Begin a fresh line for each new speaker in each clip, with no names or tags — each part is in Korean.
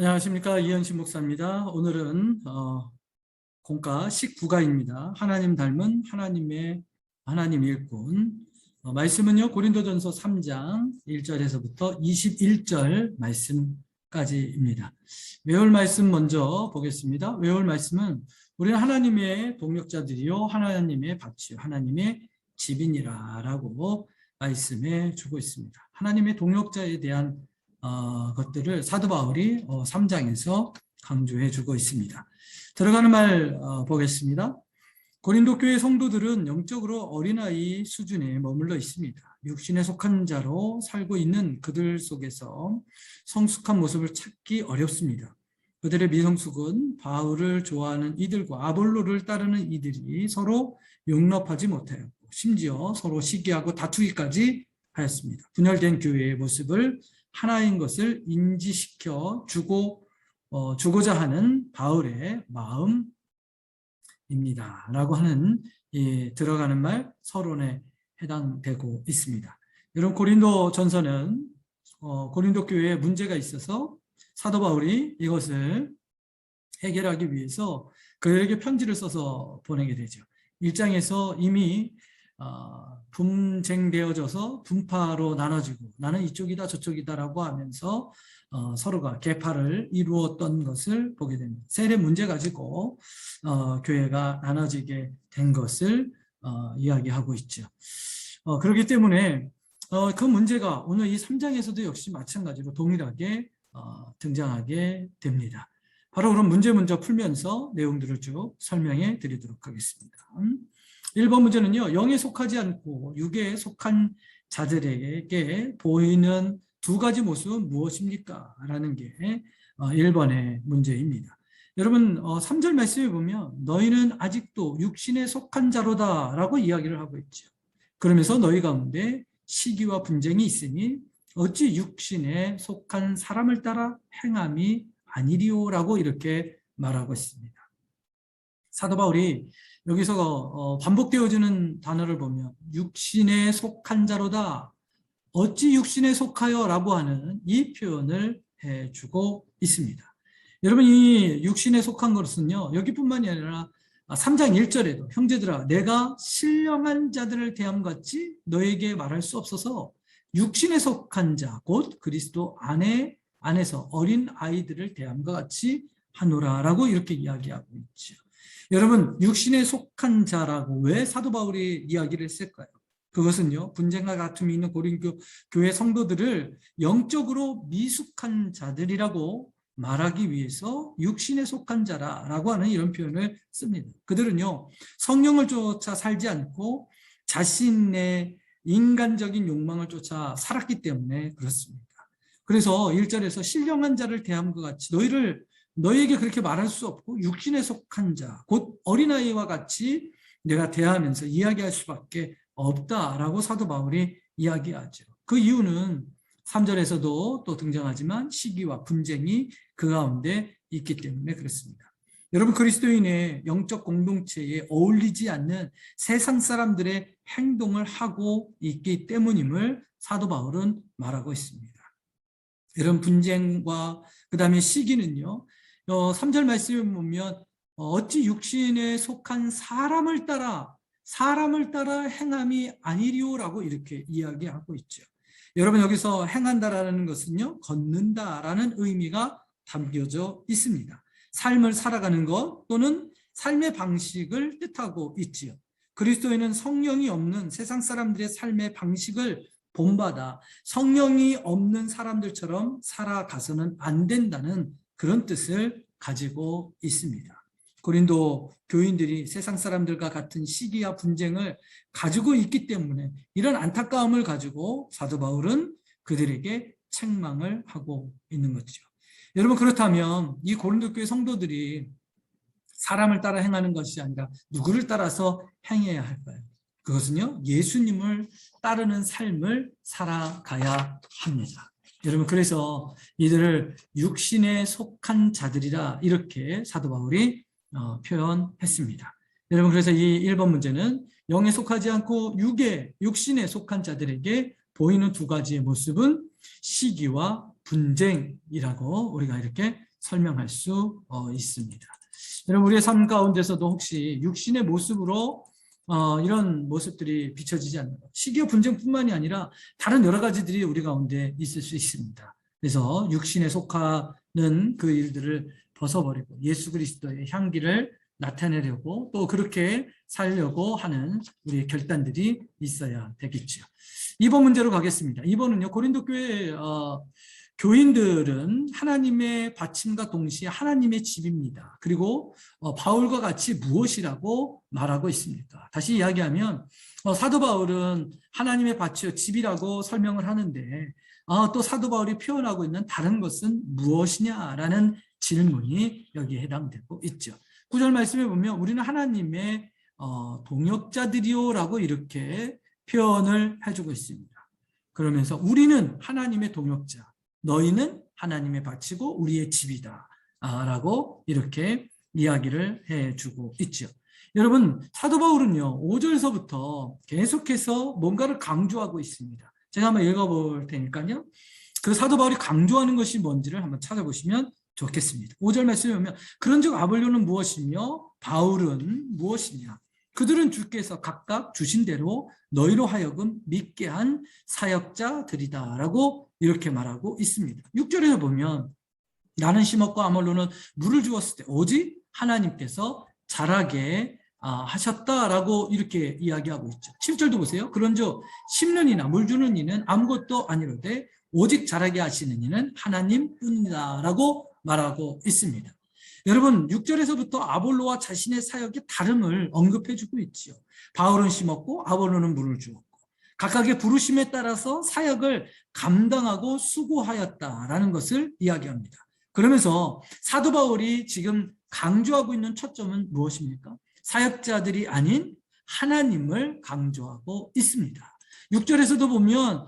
안녕하십니까, 이현신 목사입니다. 오늘은 공과 19가입니다. 하나님 닮은 하나님 일꾼. 말씀은요, 고린도전서 3장 1절에서부터 21절 말씀까지입니다. 외울 말씀 먼저 보겠습니다. 외울 말씀은 우리는 하나님의 동역자들이요 하나님의 밭이요 하나님의 집이니라 라고 말씀해 주고 있습니다. 하나님의 동역자에 대한 것들을 사도 바울이 3장에서 강조해 주고 있습니다. 들어가는 말 보겠습니다. 고린도 교회 성도들은 영적으로 어린아이 수준에 머물러 있습니다. 육신에 속한 자로 살고 있는 그들 속에서 성숙한 모습을 찾기 어렵습니다. 그들의 미성숙은 바울을 좋아하는 이들과 아볼로를 따르는 이들이 서로 용납하지 못하였고 심지어 서로 시기하고 다투기까지 하였습니다. 분열된 교회의 모습을 하나인 것을 인지시켜 주고자 하는 바울의 마음입니다. 라고 하는 들어가는 말 서론에 해당되고 있습니다. 여러분, 고린도 전서는 고린도 교회에 문제가 있어서 사도 바울이 이것을 해결하기 위해서 그들에게 편지를 써서 보내게 되죠. 1장에서 이미 분쟁되어져서 분파로 나눠지고 나는 이쪽이다 저쪽이다라고 하면서 서로가 계파를 이루었던 것을 보게 됩니다. 세례 문제 가지고 교회가 나눠지게 된 것을 이야기하고 있죠. 그렇기 때문에 그 문제가 오늘 이 3장에서도 역시 마찬가지로 동일하게 등장하게 됩니다. 바로 그런 문제 먼저 풀면서 내용들을 쭉 설명해 드리도록 하겠습니다. 1번 문제는요, 영에 속하지 않고 육에 속한 자들에게 보이는 두 가지 모습은 무엇입니까? 라는 게 1번의 문제입니다. 여러분, 3절 말씀에 보면 너희는 아직도 육신에 속한 자로다 라고 이야기를 하고 있죠. 그러면서 너희 가운데 시기와 분쟁이 있으니 어찌 육신에 속한 사람을 따라 행함이 아니리오 라고 이렇게 말하고 있습니다. 사도 바울이 여기서 반복되어지는 단어를 보면 육신에 속한 자로다, 어찌 육신에 속하여 라고 하는 이 표현을 해주고 있습니다. 여러분, 이 육신에 속한 것은요, 여기뿐만이 아니라 3장 1절에도 형제들아 내가 신령한 자들을 대함같이 너에게 말할 수 없어서 육신에 속한 자 곧 그리스도 안에서 어린 아이들을 대함과 같이 하노라 라고 이렇게 이야기하고 있죠. 여러분, 육신에 속한 자라고 왜 사도 바울이 이야기를 했을까요? 그것은요, 분쟁과 다툼이 있는 고린도 교회 성도들을 영적으로 미숙한 자들이라고 말하기 위해서 육신에 속한 자라고 하는 이런 표현을 씁니다. 그들은요, 성령을 쫓아 살지 않고 자신의 인간적인 욕망을 쫓아 살았기 때문에 그렇습니다. 그래서 1절에서 신령한 자를 대함과 같이 너희에게 그렇게 말할 수 없고 육신에 속한 자, 곧 어린아이와 같이 내가 대하면서 이야기할 수밖에 없다라고 사도 바울이 이야기하죠. 그 이유는 3절에서도 또 등장하지만 시기와 분쟁이 그 가운데 있기 때문에 그렇습니다. 여러분, 그리스도인의 영적 공동체에 어울리지 않는 세상 사람들의 행동을 하고 있기 때문임을 사도 바울은 말하고 있습니다. 이런 분쟁과 그 다음에 시기는요, 3절 말씀에 보면 어찌 육신에 속한 사람을 따라 행함이 아니리오라고 이렇게 이야기하고 있죠. 여러분, 여기서 행한다라는 것은요, 걷는다라는 의미가 담겨져 있습니다. 삶을 살아가는 것 또는 삶의 방식을 뜻하고 있지요. 그리스도인은 성령이 없는 세상 사람들의 삶의 방식을 본받아 성령이 없는 사람들처럼 살아가서는 안 된다는 그런 뜻을 가지고 있습니다. 고린도 교인들이 세상 사람들과 같은 시기와 분쟁을 가지고 있기 때문에 이런 안타까움을 가지고 사도 바울은 그들에게 책망을 하고 있는 거죠. 여러분, 그렇다면 이 고린도 교회 성도들이 사람을 따라 행하는 것이 아니라 누구를 따라서 행해야 할까요? 그것은요, 예수님을 따르는 삶을 살아가야 합니다. 여러분, 그래서 이들을 육신에 속한 자들이라 이렇게 사도 바울이 표현했습니다. 여러분, 그래서 이 1번 문제는 영에 속하지 않고 육신에 속한 자들에게 보이는 두 가지의 모습은 시기와 분쟁이라고 우리가 이렇게 설명할 수 있습니다. 여러분, 우리의 삶 가운데서도 혹시 육신의 모습으로 이런 모습들이 비춰지지 않는 것, 시기와 분쟁뿐만이 아니라 다른 여러 가지들이 우리 가운데 있을 수 있습니다. 그래서 육신에 속하는 그 일들을 벗어버리고 예수 그리스도의 향기를 나타내려고 또 그렇게 살려고 하는 우리의 결단들이 있어야 되겠죠. 2번 문제로 가겠습니다. 2번은요, 고린도 교회 교인들은 하나님의 받침과 동시에 하나님의 집입니다. 그리고 바울과 같이 무엇이라고 말하고 있습니까? 다시 이야기하면 사도 바울은 하나님의 밭이요 집이라고 설명을 하는데 또 사도 바울이 표현하고 있는 다른 것은 무엇이냐라는 질문이 여기에 해당되고 있죠. 9절 말씀에 보면 우리는 하나님의 동역자들이요라고 이렇게 표현을 해주고 있습니다. 그러면서 우리는 하나님의 동역자, 너희는 하나님의 밭이고 우리의 집이다 라고 이렇게 이야기를 해주고 있죠. 여러분, 사도 바울은요 5절서부터 계속해서 뭔가를 강조하고 있습니다. 제가 한번 읽어볼 테니까요, 그 사도 바울이 강조하는 것이 뭔지를 한번 찾아보시면 좋겠습니다. 5절 말씀에 보면 그런즉 아볼로는 무엇이며 바울은 무엇이냐, 그들은 주께서 각각 주신 대로 너희로 하여금 믿게 한 사역자들이다 라고 이렇게 말하고 있습니다. 6절에서 보면 나는 심었고 아볼로는 물을 주었을 때 오직 하나님께서 자라게 하셨다라고 이렇게 이야기하고 있죠. 7절도 보세요. 그런즉 심는 이나 물 주는 이는 아무것도 아니로되 오직 자라게 하시는 이는 하나님뿐이다 라고 말하고 있습니다. 여러분, 6절에서부터 아볼로와 자신의 사역의 다름을 언급해주고 있죠. 바울은 심었고 아볼로는 물을 주었고 각각의 부르심에 따라서 사역을 감당하고 수고하였다라는 것을 이야기합니다. 그러면서 사도 바울이 지금 강조하고 있는 초점은 무엇입니까? 사역자들이 아닌 하나님을 강조하고 있습니다. 6절에서도 보면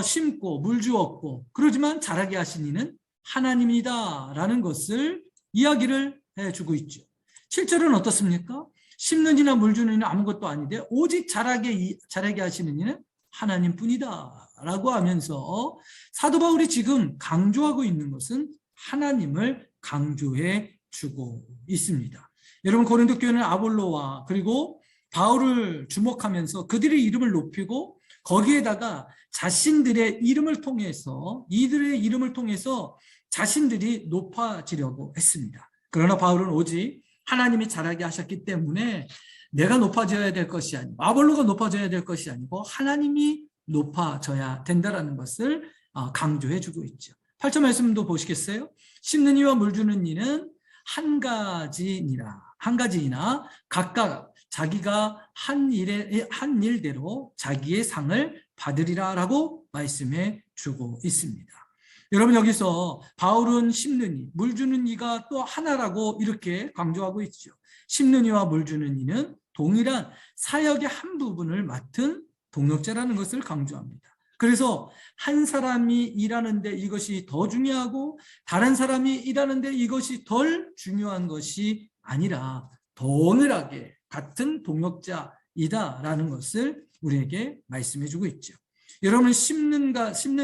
심고 물 주었고 그러지만 자라게 하신 이는 하나님이다 라는 것을 이야기를 해주고 있죠. 7절은 어떻습니까? 심는 이나 물 주는 이는 아무것도 아닌데 오직 자라게 하시는 이는 하나님뿐이다 라고 하면서 사도 바울이 지금 강조하고 있는 것은 하나님을 강조해 주고 있습니다. 여러분, 고린도 교회는 아볼로와 그리고 바울을 주목하면서 그들의 이름을 높이고 거기에다가 자신들의 이름을 통해서 이들의 이름을 통해서 자신들이 높아지려고 했습니다. 그러나 바울은 오직 하나님이 자라게 하셨기 때문에 내가 높아져야 될 것이 아니고 아볼로가 높아져야 될 것이 아니고 하나님이 높아져야 된다는 것을 강조해 주고 있죠. 8절 말씀도 보시겠어요? 심는 이와 물 주는 이는 한 가지이나 각각 자기가 한 일대로 자기의 상을 받으리라 라고 말씀해 주고 있습니다. 여러분, 여기서 바울은 심는 이, 물 주는 이가 또 하나라고 이렇게 강조하고 있죠. 심는 이와 물 주는 이는 동일한 사역의 한 부분을 맡은 동역자라는 것을 강조합니다. 그래서 한 사람이 일하는데 이것이 더 중요하고 다른 사람이 일하는데 이것이 덜 중요한 것이 아니라 동일하게 같은 동역자이다라는 것을 우리에게 말씀해주고 있죠. 여러분, 심는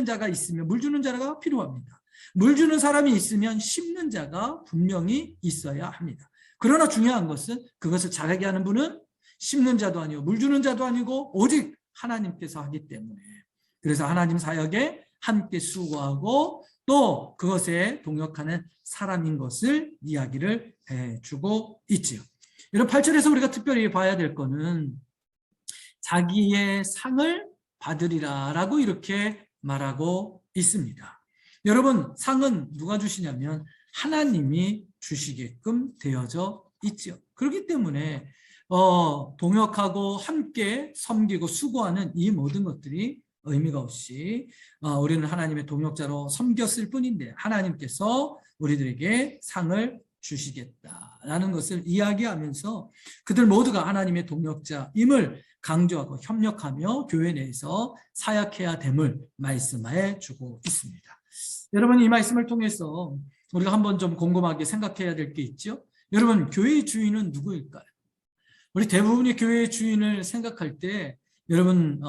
자가 있으면 물 주는 자가 필요합니다. 물 주는 사람이 있으면 심는 자가 분명히 있어야 합니다. 그러나 중요한 것은 그것을 잘하게 하는 분은 심는 자도 아니고 물 주는 자도 아니고 오직 하나님께서 하기 때문에, 그래서 하나님 사역에 함께 수고하고 또 그것에 동역하는 사람인 것을 이야기를 해주고 있지요. 이런 8절에서 우리가 특별히 봐야 될 것은 자기의 상을 받으리라 라고 이렇게 말하고 있습니다. 여러분, 상은 누가 주시냐면 하나님이 주시게끔 되어져 있죠. 그렇기 때문에 동역하고 함께 섬기고 수고하는 이 모든 것들이 의미가 없이 우리는 하나님의 동역자로 섬겼을 뿐인데 하나님께서 우리들에게 상을 주시겠다라는 것을 이야기하면서 그들 모두가 하나님의 동역자임을 강조하고 협력하며 교회 내에서 사역해야 됨을 말씀해 주고 있습니다. 여러분, 이 말씀을 통해서 우리가 한번 좀 곰곰하게 생각해야 될 게 있죠. 여러분, 교회의 주인은 누구일까요? 우리 대부분의 교회의 주인을 생각할 때 여러분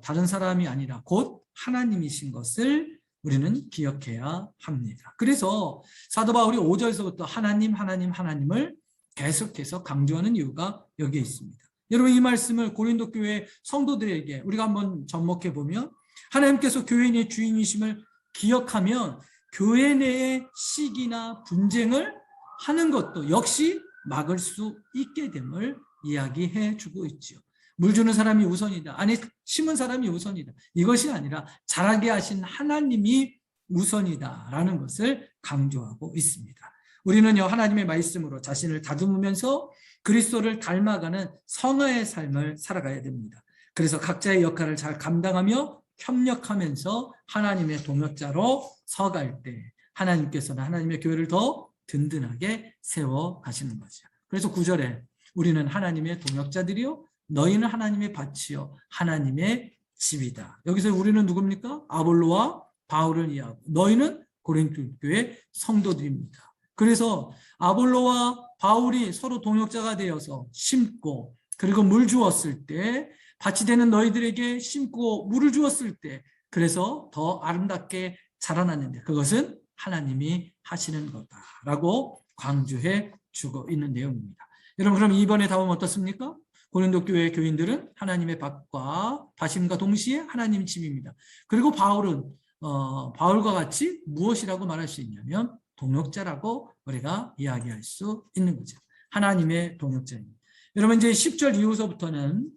다른 사람이 아니라 곧 하나님이신 것을 우리는 기억해야 합니다. 그래서 사도 바울이 5절에서부터 하나님, 하나님, 하나님을 계속해서 강조하는 이유가 여기에 있습니다. 여러분, 이 말씀을 고린도 교회 성도들에게 우리가 한번 접목해 보면 하나님께서 교회의 주인이심을 기억하면 교회 내의 시기나 분쟁을 하는 것도 역시 막을 수 있게 됨을 이야기해 주고 있죠. 물 주는 사람이 우선이다. 아니, 심은 사람이 우선이다. 이것이 아니라 자라게 하신 하나님이 우선이다라는 것을 강조하고 있습니다. 우리는요, 하나님의 말씀으로 자신을 다듬으면서 그리스도를 닮아가는 성화의 삶을 살아가야 됩니다. 그래서 각자의 역할을 잘 감당하며 협력하면서 하나님의 동역자로 서갈 때 하나님께서는 하나님의 교회를 더 든든하게 세워 가시는 거죠. 그래서 9절에 우리는 하나님의 동역자들이요 너희는 하나님의 밭이요 하나님의 집이다. 여기서 우리는 누굽니까? 아볼로와 바울을 이해하고 너희는 고린도 교회 성도들입니다. 그래서 아볼로와 바울이 서로 동역자가 되어서 심고 그리고 물 주었을 때 밭이 되는 너희들에게 심고 물을 주었을 때 그래서 더 아름답게 자라났는데 그것은 하나님이 하시는 거다라고 강조해 주고 있는 내용입니다. 여러분, 그럼 이번에 답은 어떻습니까? 고린도 교회 교인들은 하나님의 밭과 밭임과 동시에 하나님 집입니다. 그리고 바울은 바울과 같이 무엇이라고 말할 수 있냐면 동역자라고 우리가 이야기할 수 있는 거죠. 하나님의 동역자입니다. 여러분, 이제 10절 이후서부터는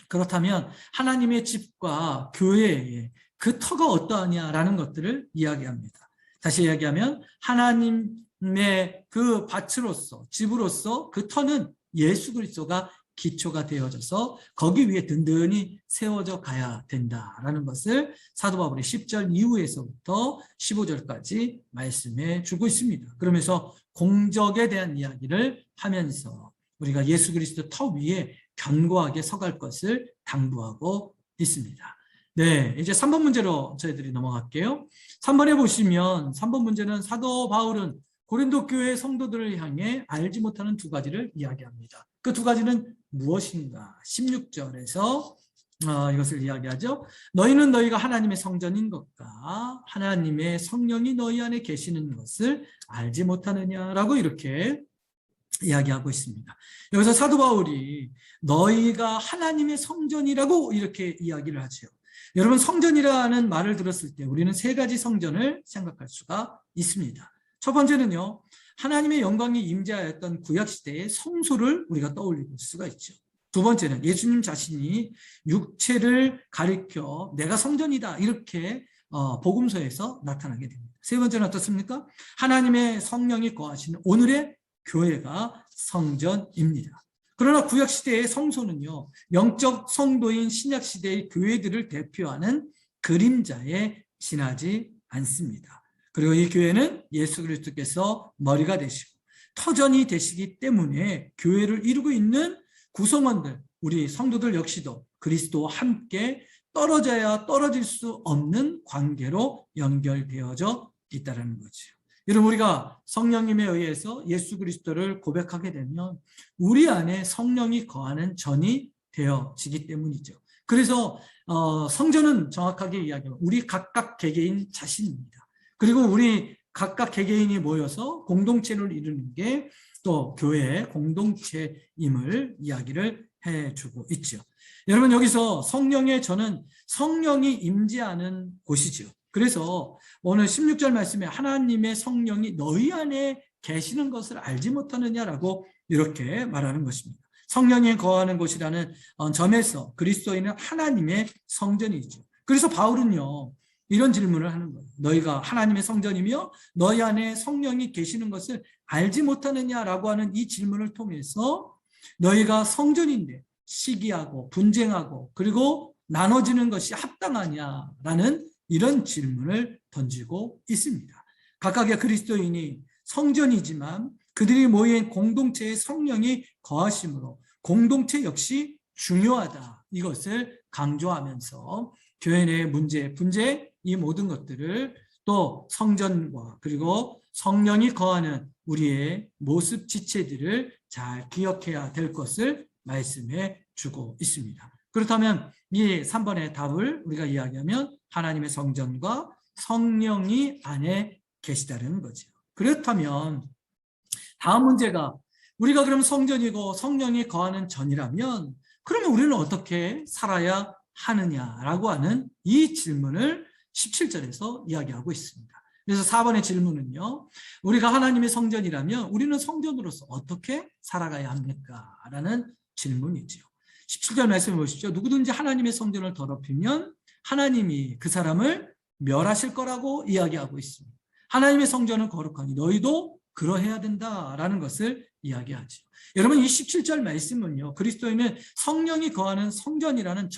그렇다면 하나님의 집과 교회의 그 터가 어떠하냐라는 것들을 이야기합니다. 다시 이야기하면 하나님의 그 밭으로서 집으로서 그 터는 예수 그리스도가 기초가 되어져서 거기 위에 든든히 세워져 가야 된다라는 것을 사도 바울이 10절 이후에서부터 15절까지 말씀해 주고 있습니다. 그러면서 공적에 대한 이야기를 하면서 우리가 예수 그리스도 터 위에 견고하게 서갈 것을 당부하고 있습니다. 네, 이제 3번 문제로 저희들이 넘어갈게요. 3번에 보시면 3번 문제는 사도 바울은 고린도 교회 성도들을 향해 알지 못하는 두 가지를 이야기합니다. 그 두 가지는 무엇인가? 16절에서 이것을 이야기하죠. 너희는 너희가 하나님의 성전인 것과 하나님의 성령이 너희 안에 계시는 것을 알지 못하느냐라고 이렇게 이야기하고 있습니다. 여기서 사도 바울이 너희가 하나님의 성전이라고 이렇게 이야기를 하죠. 여러분, 성전이라는 말을 들었을 때 우리는 세 가지 성전을 생각할 수가 있습니다. 첫 번째는요, 하나님의 영광이 임재하였던 구약시대의 성소를 우리가 떠올릴 수가 있죠. 두 번째는 예수님 자신이 육체를 가리켜 내가 성전이다 이렇게 복음서에서 나타나게 됩니다. 세 번째는 어떻습니까? 하나님의 성령이 거하시는 오늘의 교회가 성전입니다. 그러나 구약시대의 성소는요, 영적 성도인 신약시대의 교회들을 대표하는 그림자에 지나지 않습니다. 그리고 이 교회는 예수 그리스도께서 머리가 되시고 터전이 되시기 때문에 교회를 이루고 있는 구성원들, 우리 성도들 역시도 그리스도와 함께 떨어져야 떨어질 수 없는 관계로 연결되어져 있다는 거죠. 여러분, 우리가 성령님에 의해서 예수 그리스도를 고백하게 되면 우리 안에 성령이 거하는 전이 되어지기 때문이죠. 그래서 성전은 정확하게 이야기하면 우리 각각 개개인 자신입니다. 그리고 우리 각각 개개인이 모여서 공동체를 이루는 게 또 교회의 공동체임을 이야기를 해주고 있죠. 여러분, 여기서 성령의 전은 성령이 임재하는 곳이죠. 그래서 오늘 16절 말씀에 하나님의 성령이 너희 안에 계시는 것을 알지 못하느냐라고 이렇게 말하는 것입니다. 성령이 거하는 곳이라는 점에서 그리스도인은 하나님의 성전이죠. 그래서 바울은요, 이런 질문을 하는 거예요. 너희가 하나님의 성전이며 너희 안에 성령이 계시는 것을 알지 못하느냐라고 하는 이 질문을 통해서 너희가 성전인데 시기하고 분쟁하고 그리고 나눠지는 것이 합당하냐라는 이런 질문을 던지고 있습니다. 각각의 그리스도인이 성전이지만 그들이 모인 공동체의 성령이 거하심으로 공동체 역시 중요하다. 이것을 강조하면서 교회 내의 문제, 분쟁, 이 모든 것들을 또 성전과 그리고 성령이 거하는 우리의 모습 지체들을 잘 기억해야 될 것을 말씀해 주고 있습니다. 그렇다면 이 3번의 답을 우리가 이야기하면 하나님의 성전과 성령이 안에 계시다는 거죠. 그렇다면 다음 문제가 우리가 그럼 성전이고 성령이 거하는 전이라면 그러면 우리는 어떻게 살아야 하느냐라고 하는 이 질문을 17절에서 이야기하고 있습니다. 그래서 4번의 질문은요. 우리가 하나님의 성전이라면 우리는 성전으로서 어떻게 살아가야 합니까? 라는 질문이죠. 17절 말씀해 보십시오. 누구든지 하나님의 성전을 더럽히면 하나님이 그 사람을 멸하실 거라고 이야기하고 있습니다. 하나님의 성전은 거룩하니 너희도 그러해야 된다라는 것을 이야기하죠. 여러분 이 17절 말씀은요. 그리스도인은 성령이 거하는 성전이라는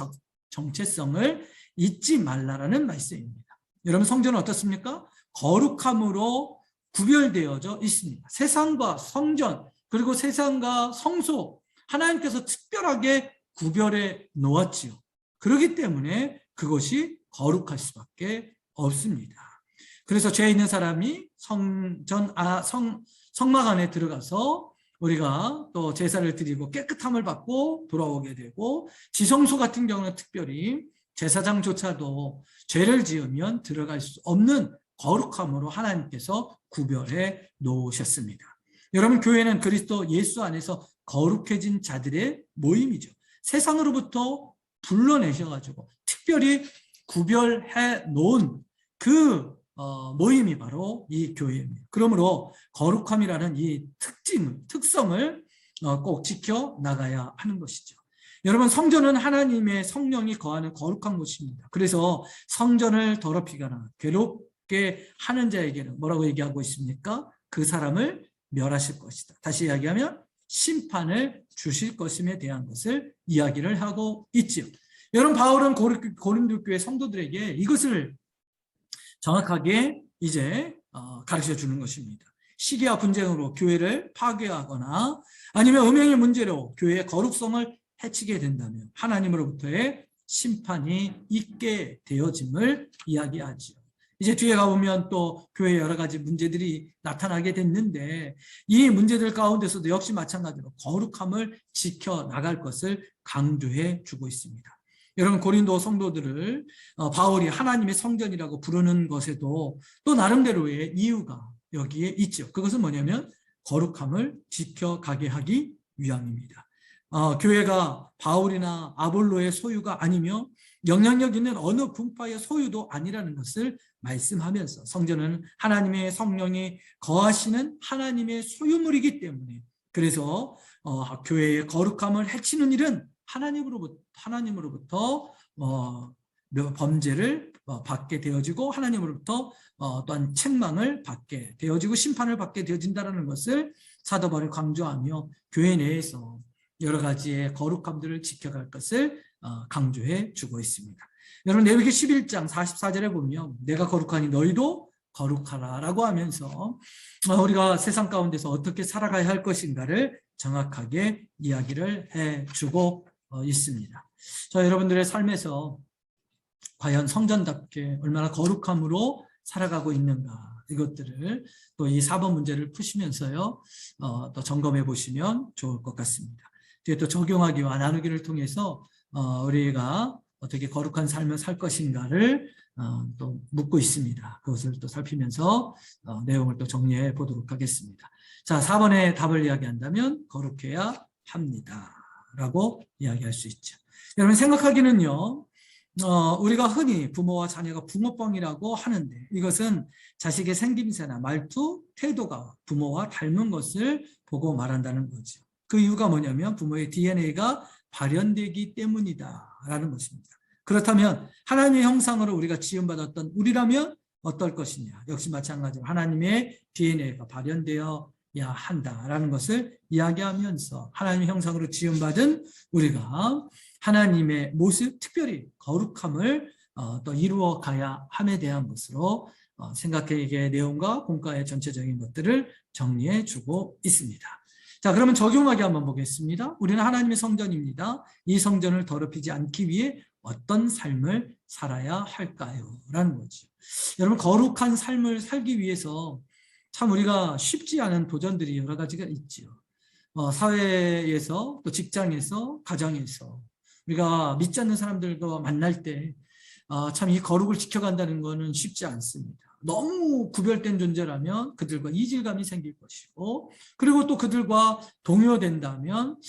정체성을 잊지 말라라는 말씀입니다. 여러분 성전은 어떻습니까? 거룩함으로 구별되어져 있습니다. 세상과 성전 그리고 세상과 성소 하나님께서 특별하게 구별해 놓았지요. 그렇기 때문에 그것이 거룩할 수밖에 없습니다. 그래서 죄 있는 사람이 성막 안에 들어가서 우리가 또 제사를 드리고 깨끗함을 받고 돌아오게 되고 지성소 같은 경우는 특별히 제사장조차도 죄를 지으면 들어갈 수 없는 거룩함으로 하나님께서 구별해 놓으셨습니다. 여러분 교회는 그리스도 예수 안에서 거룩해진 자들의 모임이죠. 세상으로부터 불러내셔가지고 특별히 구별해 놓은 그 모임이 바로 이 교회입니다. 그러므로 거룩함이라는 이 특성을 꼭 지켜 나가야 하는 것이죠. 여러분 성전은 하나님의 성령이 거하는 거룩한 곳입니다. 그래서 성전을 더럽히거나 괴롭게 하는 자에게는 뭐라고 얘기하고 있습니까? 그 사람을 멸하실 것이다. 다시 이야기하면 심판을 주실 것임에 대한 것을 이야기를 하고 있지요. 여러분 바울은 고린도 교회 성도들에게 이것을 정확하게 이제 가르쳐 주는 것입니다. 시기와 분쟁으로 교회를 파괴하거나 아니면 음행의 문제로 교회의 거룩성을 해치게 된다면 하나님으로부터의 심판이 있게 되어짐을 이야기하지요. 이제 뒤에 가보면 또 교회에 여러 가지 문제들이 나타나게 됐는데 이 문제들 가운데서도 역시 마찬가지로 거룩함을 지켜나갈 것을 강조해 주고 있습니다. 여러분 고린도 성도들을 바울이 하나님의 성전이라고 부르는 것에도 또 나름대로의 이유가 여기에 있죠. 그것은 뭐냐면 거룩함을 지켜가게 하기 위함입니다. 교회가 바울이나 아볼로의 소유가 아니며 영향력 있는 어느 분파의 소유도 아니라는 것을 말씀하면서 성전은 하나님의 성령이 거하시는 하나님의 소유물이기 때문에 그래서 교회의 거룩함을 해치는 일은 하나님으로부터 범죄를 받게 되어지고 하나님으로부터 또한 책망을 받게 되어지고 심판을 받게 되어진다는 것을 사도 바울이 강조하며 교회 내에서 여러 가지의 거룩함들을 지켜갈 것을 강조해 주고 있습니다. 여러분 레위기 11장 44절에 보면 내가 거룩하니 너희도 거룩하라 라고 하면서 우리가 세상 가운데서 어떻게 살아가야 할 것인가를 정확하게 이야기를 해주고 있습니다. 자, 여러분들의 삶에서 과연 성전답게 얼마나 거룩함으로 살아가고 있는가 이것들을 또 이 4번 문제를 푸시면서요 또 점검해 보시면 좋을 것 같습니다. 뒤에 또 적용하기와 나누기를 통해서 우리가 어떻게 거룩한 삶을 살 것인가를 또 묻고 있습니다. 그것을 또 살피면서 내용을 또 정리해 보도록 하겠습니다. 자, 4번의 답을 이야기한다면 거룩해야 합니다. 라고 이야기할 수 있죠. 여러분 생각하기는요. 우리가 흔히 부모와 자녀가 붕어빵이라고 하는데 이것은 자식의 생김새나 말투, 태도가 부모와 닮은 것을 보고 말한다는 거죠. 그 이유가 뭐냐면 부모의 DNA가 발현되기 때문이다라는 것입니다. 그렇다면 하나님의 형상으로 우리가 지음받았던 우리라면 어떨 것이냐. 역시 마찬가지로 하나님의 DNA가 발현되어야 한다라는 것을 이야기하면서 하나님의 형상으로 지음받은 우리가 하나님의 모습, 특별히 거룩함을 또 이루어 가야 함에 대한 것으로 생각회의 내용과 공과의 전체적인 것들을 정리해 주고 있습니다. 자, 그러면 적용하기 한번 보겠습니다. 우리는 하나님의 성전입니다. 이 성전을 더럽히지 않기 위해 어떤 삶을 살아야 할까요? 라는 거죠. 여러분 거룩한 삶을 살기 위해서 참 우리가 쉽지 않은 도전들이 여러 가지가 있지요. 사회에서 또 직장에서 가정에서 우리가 믿지 않는 사람들과 만날 때 참 이 거룩을 지켜간다는 것은 쉽지 않습니다. 너무 구별된 존재라면 그들과 이질감이 생길 것이고, 그리고 또 그들과 동요된다면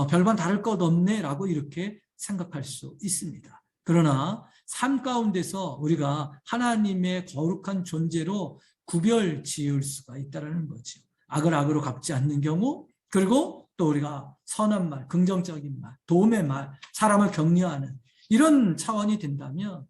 별반 다를 것 없네라고 이렇게 생각할 수 있습니다. 그러나 삶 가운데서 우리가 하나님의 거룩한 존재로 구별 지을 수가 있다는 거죠. 악을 악으로 갚지 않는 경우, 그리고 또 우리가 선한 말, 긍정적인 말, 도움의 말, 사람을 격려하는 이런 차원이 된다면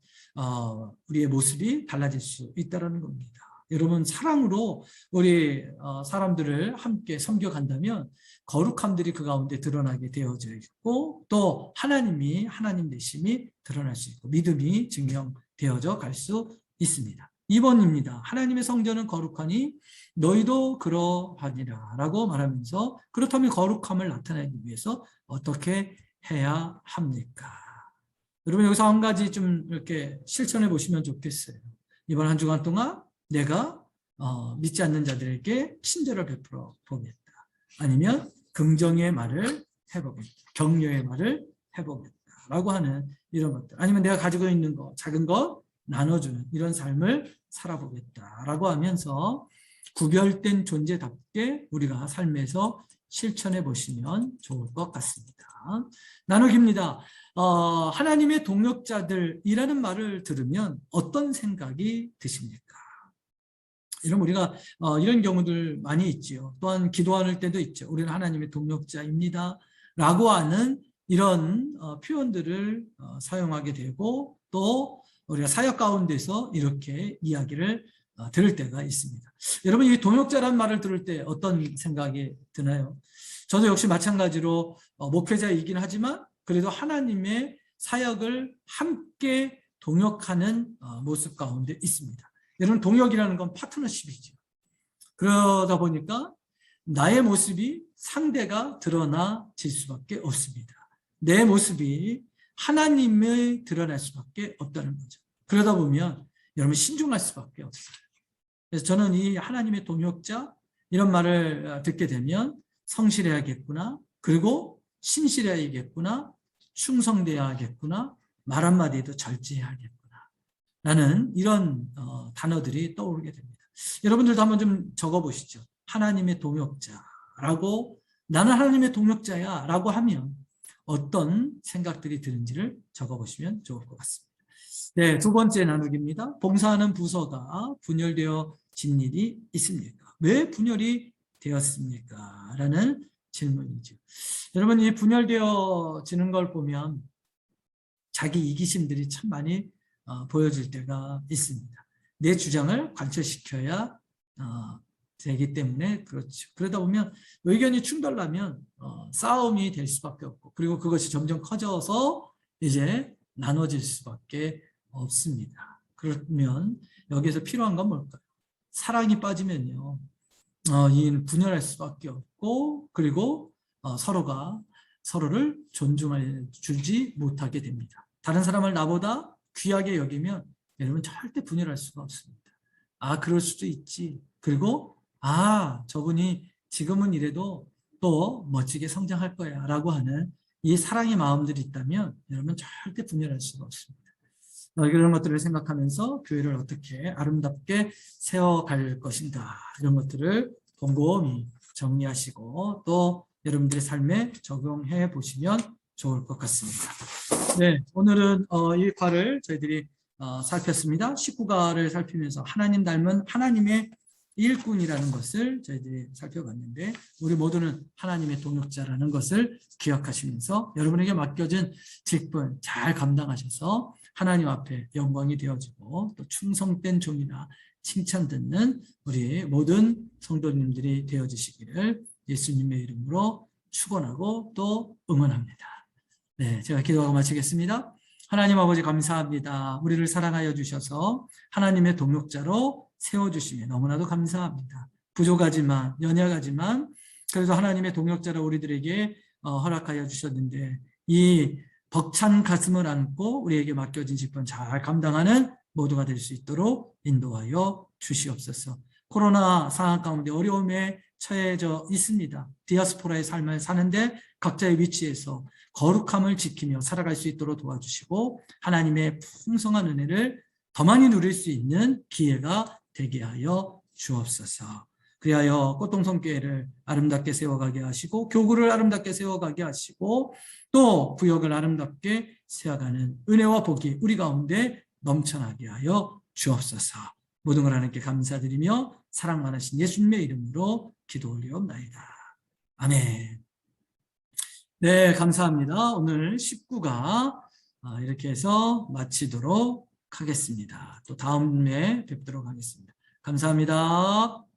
우리의 모습이 달라질 수 있다는 겁니다. 여러분, 사랑으로 우리 사람들을 함께 섬겨간다면 거룩함들이 그 가운데 드러나게 되어져 있고, 또 하나님 되심이 드러날 수 있고 믿음이 증명되어져 갈 수 있습니다. 2번입니다. 하나님의 성전은 거룩하니 너희도 그러하니라 라고 말하면서, 그렇다면 거룩함을 나타내기 위해서 어떻게 해야 합니까? 여러분, 여기서 한 가지 좀 이렇게 실천해 보시면 좋겠어요. 이번 한 주간 동안 내가 믿지 않는 자들에게 친절을 베풀어 보겠다. 아니면 긍정의 말을 해보겠다. 격려의 말을 해보겠다. 라고 하는 이런 것들. 아니면 내가 가지고 있는 것, 작은 것 나눠주는 이런 삶을 살아보겠다. 라고 하면서 구별된 존재답게 우리가 삶에서 실천해 보시면 좋을 것 같습니다. 나누기입니다. 하나님의 동역자들이라는 말을 들으면 어떤 생각이 드십니까? 이런 우리가 이런 경우들 많이 있지요. 또한 기도할 때도 있죠. 우리는 하나님의 동역자입니다. 라고 하는 이런 표현들을 사용하게 되고, 또 우리가 사역 가운데서 이렇게 이야기를 들을 때가 있습니다. 여러분, 이 동역자란 말을 들을 때 어떤 생각이 드나요? 저도 역시 마찬가지로 목회자이긴 하지만 그래도 하나님의 사역을 함께 동역하는 모습 가운데 있습니다. 여러분, 동역이라는 건 파트너십이죠. 그러다 보니까 나의 모습이 상대가 드러나질 수밖에 없습니다. 내 모습이 하나님의 드러날 수밖에 없다는 거죠. 그러다 보면 여러분 신중할 수밖에 없어요. 그래서 저는 이 하나님의 동역자 이런 말을 듣게 되면 성실해야겠구나, 그리고 신실해야겠구나, 충성돼야겠구나, 말 한마디에도 절제해야겠구나 라는 이런 단어들이 떠오르게 됩니다. 여러분들도 한번 좀 적어보시죠. 하나님의 동역자라고, 나는 하나님의 동역자야 라고 하면 어떤 생각들이 드는지를 적어보시면 좋을 것 같습니다. 네, 두 번째 나누기입니다. 봉사하는 부서가 분열되어진 일이 있습니까? 왜 분열이 되었습니까? 라는 질문이죠. 여러분, 이 분열되어지는 걸 보면 자기 이기심들이 참 많이 보여질 때가 있습니다. 내 주장을 관철시켜야 되기 때문에 그렇죠. 그러다 보면 의견이 충돌하면 싸움이 될 수밖에 없고, 그리고 그것이 점점 커져서 이제 나눠질 수밖에 없습니다. 그러면 여기서 필요한 건 뭘까요? 사랑이 빠지면요, 이 분열할 수밖에 없고, 그리고 서로가 서로를 존중해 주지 못하게 됩니다. 다른 사람을 나보다 귀하게 여기면 여러분 절대 분열할 수가 없습니다. 그럴 수도 있지. 그리고 저분이 지금은 이래도 또 멋지게 성장할 거야 라고 하는 이 사랑의 마음들이 있다면 여러분 절대 분열할 수가 없습니다. 이런 것들을 생각하면서 교회를 어떻게 아름답게 세워갈 것인가, 이런 것들을 곰곰이 정리하시고 또 여러분들의 삶에 적용해 보시면 좋을 것 같습니다. 네, 오늘은 이 과를 저희들이 살폈습니다. 19과를 살피면서 하나님 닮은 하나님의 일꾼이라는 것을 저희들이 살펴봤는데, 우리 모두는 하나님의 동역자라는 것을 기억하시면서 여러분에게 맡겨진 직분 잘 감당하셔서 하나님 앞에 영광이 되어지고 또 충성된 종이나 칭찬 듣는 우리 모든 성도님들이 되어지시기를 예수님의 이름으로 축원하고 또 응원합니다. 네, 제가 기도하고 마치겠습니다. 하나님 아버지 감사합니다. 우리를 사랑하여 주셔서 하나님의 동역자로 세워주시며 너무나도 감사합니다. 부족하지만 연약하지만 그래도 하나님의 동역자로 우리들에게 허락하여 주셨는데, 이 벅찬 가슴을 안고 우리에게 맡겨진 직분 잘 감당하는 모두가 될 수 있도록 인도하여 주시옵소서. 코로나 상황 가운데 어려움에 처해져 있습니다. 디아스포라의 삶을 사는데 각자의 위치에서 거룩함을 지키며 살아갈 수 있도록 도와주시고 하나님의 풍성한 은혜를 더 많이 누릴 수 있는 기회가 되게 하여 주옵소서. 그리하여 꽃동성교회를 아름답게 세워가게 하시고 교구를 아름답게 세워가게 하시고 또 구역을 아름답게 세워가는 은혜와 복이 우리 가운데 넘쳐나게 하여 주옵소서. 모든 걸 하나님께 감사드리며 사랑 많으신 예수님의 이름으로 기도 올리옵나이다. 아멘. 네, 감사합니다. 오늘 19가 이렇게 해서 마치도록 하겠습니다. 또 다음에 뵙도록 하겠습니다. 감사합니다.